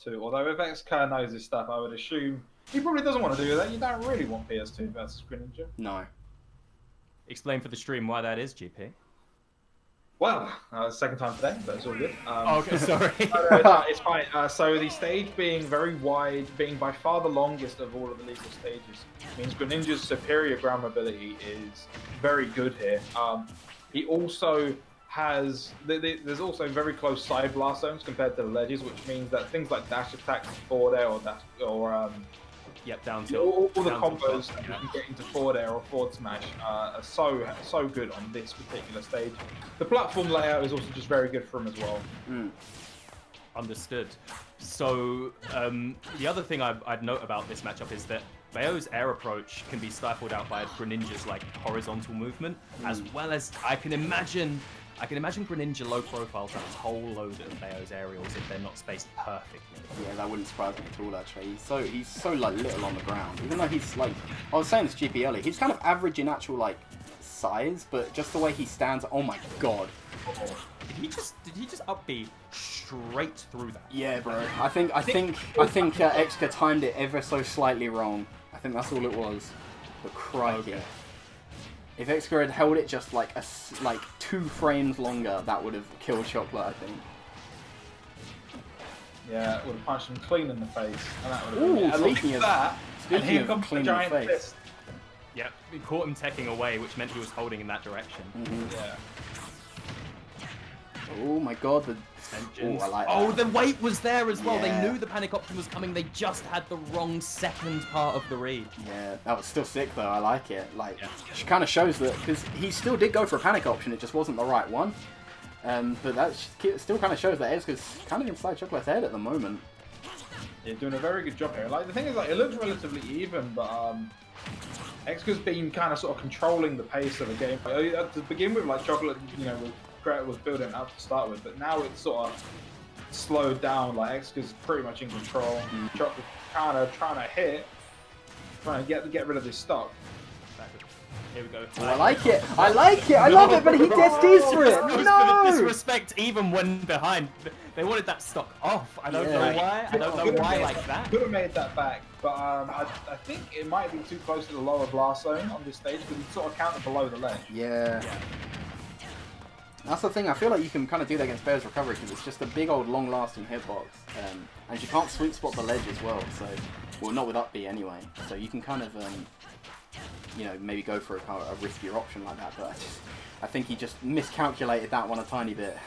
too. Although if Xcurr knows his stuff, I would assume he probably doesn't want to do that. You don't really want PS2 versus Greninja. No. Explain for the stream why that is, GP. Well, second time today, but it's all good. Okay, sorry. It's fine. So the stage being very wide, being by far the longest of all of the legal stages, means Greninja's superior ground mobility is very good here. He also has, there's also very close side blast zones compared to the ledges, which means that things like dash attacks forward air yep, down tilt. All the down combos tilt, that you can get into forward air or forward smash are so good on this particular stage. The platform layout is also just very good for him as well. Understood. So the other thing I'd note about this matchup is that Bayo's air approach can be stifled out by Greninja's like horizontal movement, as well as I can imagine Greninja low profiles have a whole load of Bayo's aerials if they're not spaced perfectly. Yeah, that wouldn't surprise me at all. Actually, he's so like little on the ground. Even though he's like, I was saying this to GP earlier, he's kind of average in actual like size, but just the way he stands. Oh my god! Did he just up B straight through that? Yeah, bro. I think Xcurr timed it ever so slightly wrong. I think that's all it was. But crikey. Okay. If Xcurr had held it just like 2 frames longer, that would have killed Chocolate, I think. Yeah, it would have punched him clean in the face, and that would have been it. And look at that, and here comes the giant fist. Yep, he caught him teching away, which meant he was holding in that direction. Yeah. Oh my god, the... Oh, I like that. The weight was there as well. Yeah. They knew the panic option was coming. They just had the wrong second part of the read. Yeah, that was still sick though. I like it. Like, she kind of shows that, because he still did go for a panic option. It just wasn't the right one. But that still kind of shows that Xcurr's kind of inside Chocolate's head at the moment. Yeah, doing a very good job here. Like, the thing is, like, it looks relatively even, but Xcurr's been kind of sort of controlling the pace of the game. Like, to begin with, like, Chocolate, you know, was building up to start with, but now it's sort of slowed down. Like, Xcurr's pretty much in control. Chocolate kind of trying to get rid of this stock. Here we go. Oh, I like it. I like it. I love it, but he just goes for it. No! For the disrespect, even when behind, they wanted that stock off. I don't know why. I don't know why like that. Could have made that back, but I think it might be too close to the lower blast zone on this stage, because it's sort of counted below the ledge. Yeah. That's the thing, I feel like you can kind of do that against Bayo's recovery, because it's just a big old long-lasting hitbox, and you can't sweet spot the ledge as well, so, well, not with up B anyway, so you can kind of, you know, maybe go for a riskier option like that, but I think he just miscalculated that one a tiny bit.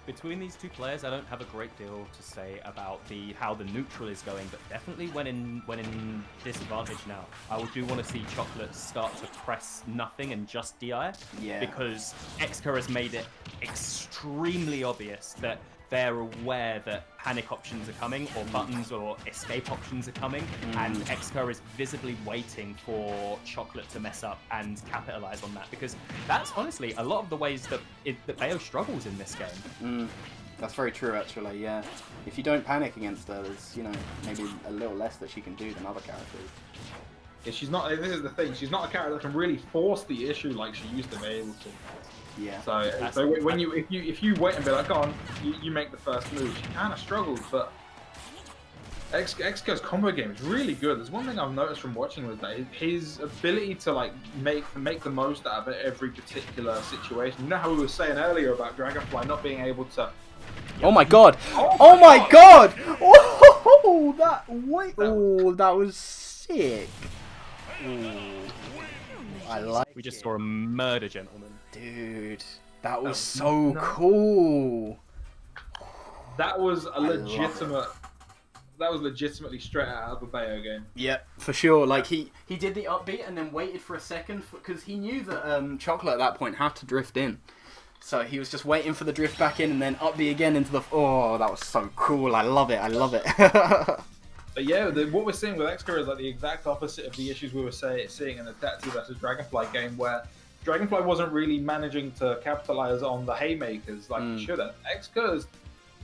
Between these two players, I don't have a great deal to say about how the neutral is going, but definitely when in disadvantage now, I do want to see Chocolate start to press nothing and just DI. Yeah. Because Xcurr has made it extremely obvious that they're aware that panic options are coming, or buttons or escape options are coming, and Xcurr is visibly waiting for Chocolate to mess up and capitalize on that, because that's honestly a lot of the ways that Bayo struggles in this game. That's very true, actually, yeah. If you don't panic against her, there's, you know, maybe a little less that she can do than other characters. Yeah, she's not, this is the thing, she's not a character that can really force the issue like she used to be able to. Yeah. So when if you wait and be like, go on, you make the first move, she kind of struggles, but Xcurr's combo game is really good. There's one thing I've noticed from watching was that his ability to like make the most out of every particular situation. You know how we were saying earlier about Dragonfly not being able to. Oh my god! Oh my god! Oh, that was sick. Ooh, I like. We just saw a murder, gentlemen. Dude, that was so cool. That was a legitimate. That was legitimately straight out of a Bayo game. Yeah, for sure. Like he did the upbeat and then waited for a second because he knew that Chocolate at that point had to drift in. So he was just waiting for the drift back in and then up B again into the. Oh, that was so cool. I love it. I love it. But yeah, what we're seeing with Xcurr is like the exact opposite of the issues we were seeing in the Tatsu versus Dragonfly game, where Dragonfly wasn't really managing to capitalize on the haymakers like he should have. Xcurr's,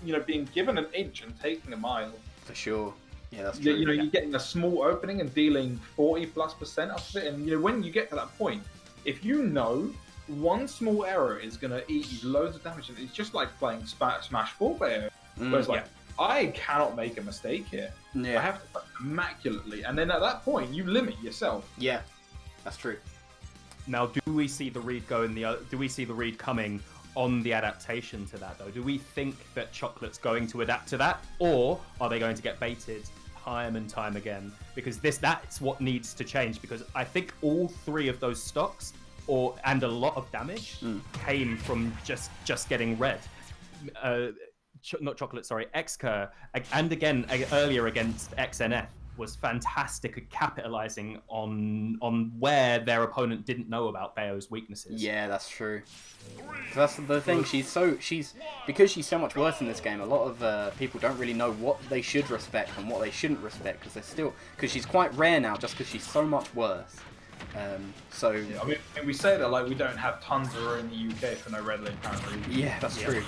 you know, being given an inch and taking a mile. For sure. Yeah, that's true. You know, you're getting a small opening and dealing 40+% off of it, and you know when you get to that point, if you know one small error is going to eat you loads of damage, and it's just like playing Smash 4 Bayo. Where it's like, I cannot make a mistake here. Yeah. I have to play immaculately, and then at that point, you limit yourself. Yeah, that's true. Now, do we see the read go in the? Do we see the read coming on the adaptation to that though? Do we think that Chocolate's going to adapt to that, or are they going to get baited time and time again? Because that's what needs to change. Because I think all three of those stocks, and a lot of damage, came from just getting red. Not Chocolate, sorry, Xcurr, and again earlier against XNF was fantastic at capitalizing on where their opponent didn't know about Bayo's weaknesses. Yeah, that's true. That's the thing. Because she's so much worse in this game. A lot of people don't really know what they should respect and what they shouldn't respect because she's quite rare now, just because she's so much worse. So yeah, I mean, we say that like we don't have tons of her in the UK for no red lane apparently. Yeah, that's true.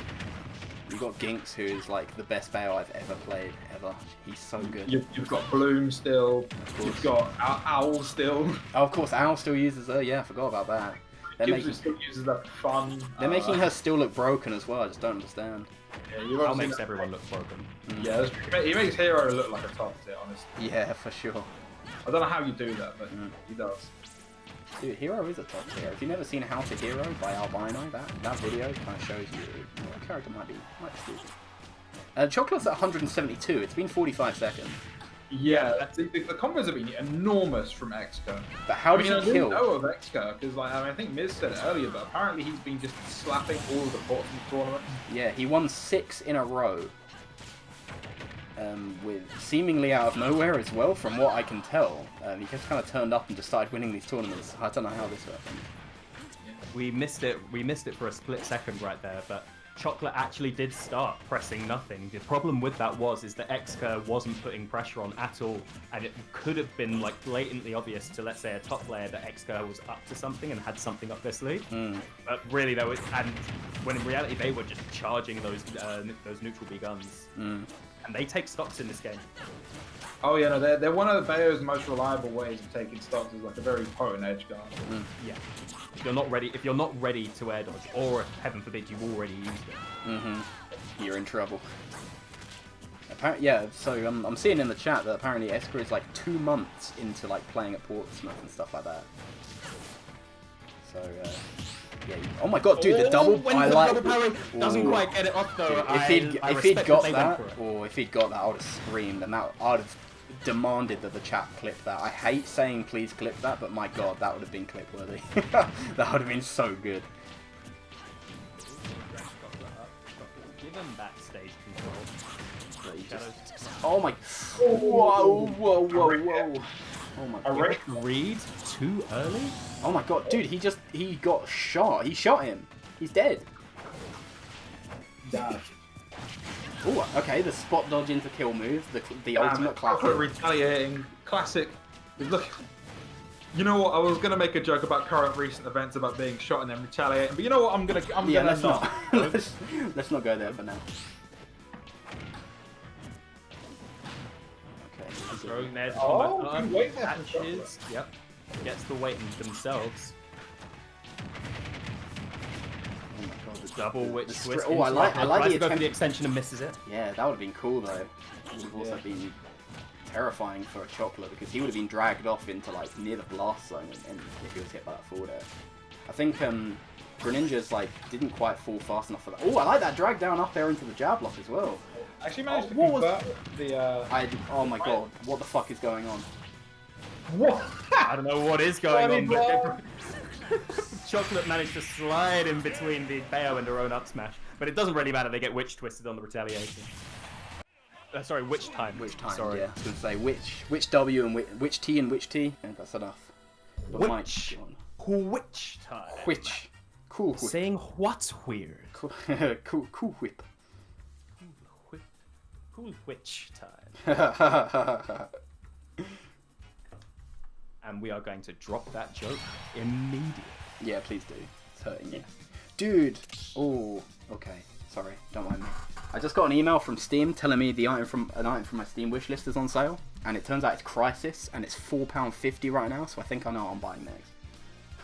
You've got Ginks, who is like the best Bayo I've ever played, ever. He's so good. You've got Bloom still. You've got Owl still. Oh, of course, Owl still uses her. Yeah, I forgot about that. Still uses that for fun. They're making her still look broken as well. I just don't understand. Yeah, Owl makes everyone look broken. Yeah, he makes Hero look like a top tier, honestly. Yeah, for sure. I don't know how you do that, but he does. Dude, Hero is a top tier. If you've never seen How to Hero by Albino, that video kind of shows you what character might be stupid. Chocolate's at 172. It's been 45 seconds. Yeah, the combos have been enormous from Xcurr. But how did he I kill? didn't know of Xcurr because I think Miz said it earlier, but apparently he's been just slapping all of the ports in the tournament. Yeah, he won 6 in a row. With seemingly out of nowhere as well, from what I can tell. He just kind of turned up and just started winning these tournaments. I don't know how this happened. We missed it for a split second right there, but Chocolate actually did start pressing nothing. The problem with that is that Xcurr wasn't putting pressure on at all, and it could have been like blatantly obvious to, let's say, a top player that Xcurr was up to something and had something up their sleeve. But really, when in reality they were just charging those neutral B guns. And they take stocks in this game. Oh yeah, no, they're one of the Bayo's most reliable ways of taking stocks. Is like a very potent edge guard. Yeah. If you're not ready to air dodge, or heaven forbid you've already used it, you're in trouble. Yeah, so I'm seeing in the chat that apparently Xcurr is like 2 months into like playing at Portsmouth and stuff like that. So yeah. Oh my god, dude, the double! Double parry doesn't quite get it off though. If he'd got that, I would have screamed, and I would have demanded that the chat clip that. I hate saying please clip that, but my god, that would have been clip worthy. That would have been so good. Give him backstage control. Oh my! Whoa! Oh my god! Read too early? Oh my god, dude! He got shot. He shot him. He's dead. Damn. Oh, okay. The spot dodge into kill move. The ultimate classic. Retaliating classic. Look. You know what? I was gonna make a joke about current recent events about being shot and then retaliating, but you know what? I'm gonna let's not. let's not go there for now. Throwing their wait there catches. Yep. Gets the weight themselves. Oh my god, the Double witch twist. Oh, I like the attempt. Go for the extension and misses it. Yeah, that would have been cool though. It would have also been terrifying for a Chocolate because he would have been dragged off into like near the blast zone and if he was hit by that forward air. I think Greninja's like didn't quite fall fast enough for that. Oh, I like that drag down up there into the jab block as well. Actually managed to convert the. Oh my god, what the fuck is going on? What? I don't know what is going on, but Chocolate managed to slide in between the Bayo and her own up smash. But it doesn't really matter, they get witch twisted on the retaliation. Sorry, witch time. Witch time, sorry. yeah. I was going to say which W and which T and which T. Yeah, that's enough. Which time. Which. Cool whip. Saying what's weird. Cool whip. Cool witch time. And we are going to drop that joke immediately. Yeah, please do. It's hurting you. Dude! Oh, okay. Sorry, don't mind me. I just got an email from Steam telling me an item from my Steam wishlist is on sale. And it turns out it's Crisis, and it's £4.50 right now, so I think I know what I'm buying next.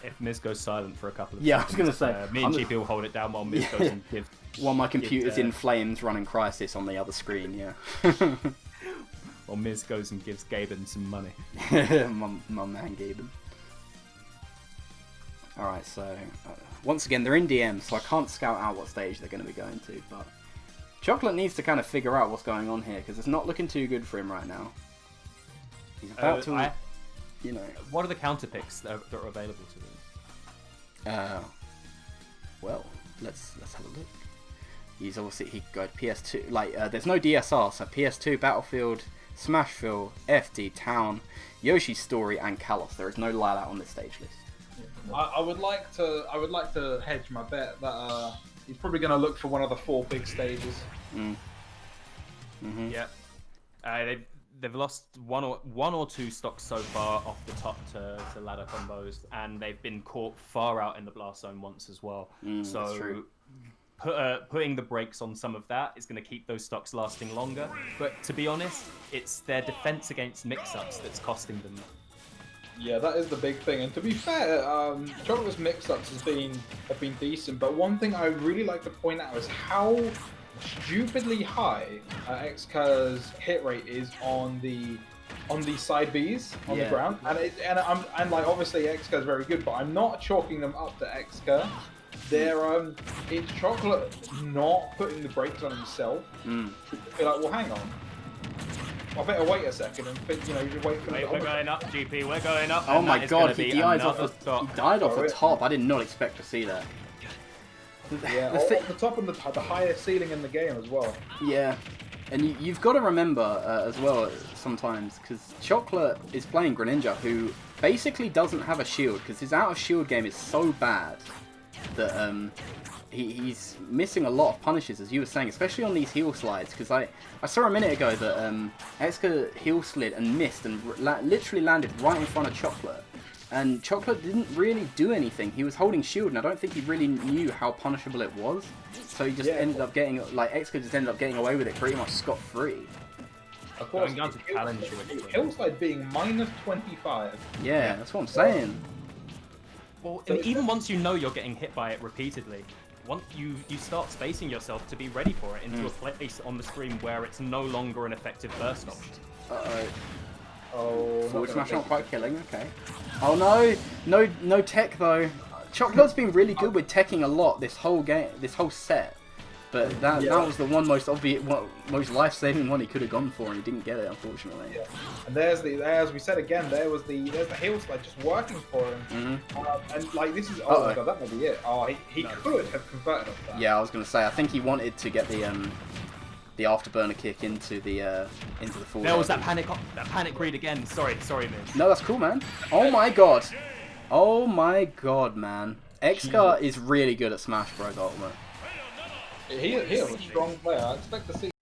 If Miz goes silent for a couple of Yeah, I seconds, was gonna say, me and GP will hold it down while Miz goes and gives. While my computer's in flames running Crisis on the other screen, yeah. While Miz goes and gives Gaben some money. my man Gaben. Alright, so once again, they're in DM, so I can't scout out what stage they're going to be going to, but Chocolate needs to kind of figure out what's going on here, because it's not looking too good for him right now. He's about to, you know... What are the counter picks that are available to him? Well, let's have a look. He's obviously, he got PS2, like, there's no DSR, so PS2, Battlefield, Smashville, FD, Town, Yoshi's Story, and Kalos. There is no Lilat on this stage list. I would like to hedge my bet that he's probably going to look for one of the 4 big stages. Yeah, they've lost one or two stocks so far off the top to ladder combos, and they've been caught far out in the blast zone once as well. So that's true. Putting the brakes on some of that is going to keep those stocks lasting longer. But to be honest, it's their defense against mix-ups that's costing them. Yeah, that is the big thing. And to be fair, Chocolate's mix-ups have been decent. But one thing I would really like to point out is how stupidly high Xcurr's hit rate is on the side Bs on the ground. And like obviously Xcurr is very good, but I'm not chalking them up to Xcurr. They're it's Chocolate not putting the brakes on himself. Be like, well, hang on. I better wait a second and think, just wait for We're going up, GP. We're going up. Oh my god, he died off the top. top. I did not expect to see that. Yeah, off the top and the highest ceiling in the game as well. Yeah, and you've got to remember as well sometimes, because Chocolate is playing Greninja, who basically doesn't have a shield, because his out of shield game is so bad that he's missing a lot of punishes, as you were saying, especially on these heel slides, because I saw a minute ago that Xcurr heel slid and missed and literally landed right in front of Chocolate. And Chocolate didn't really do anything. He was holding shield, and I don't think he really knew how punishable it was. So he just ended up getting, like, Xcurr just ended up getting away with it pretty much scot-free. Of course, going down to challenge you. Hillside being minus 25. Yeah, that's what I'm saying. Well, and even once you know you're getting hit by it repeatedly, once you start spacing yourself to be ready for it into a place on the screen where it's no longer an effective burst option. Oh, forward smash not quite killing, okay. Oh no, no tech though. Chocolate's been really good with teching a lot this whole game, this whole set. But that was the one most obvious, most life-saving one he could have gone for, and he didn't get it, unfortunately. Yeah. And as we said again, there's the heel slide just working for him. And like this is my god, that might be it. Oh, he could have converted off that. Yeah, I was gonna say, I think he wanted to get the afterburner kick into the full. There was that panic read again. Sorry, man. No, that's cool, man. Oh my god. Oh my god, man. Xcurr is really good at Smash Bros. Ultimate. He is a strong player. I expect to see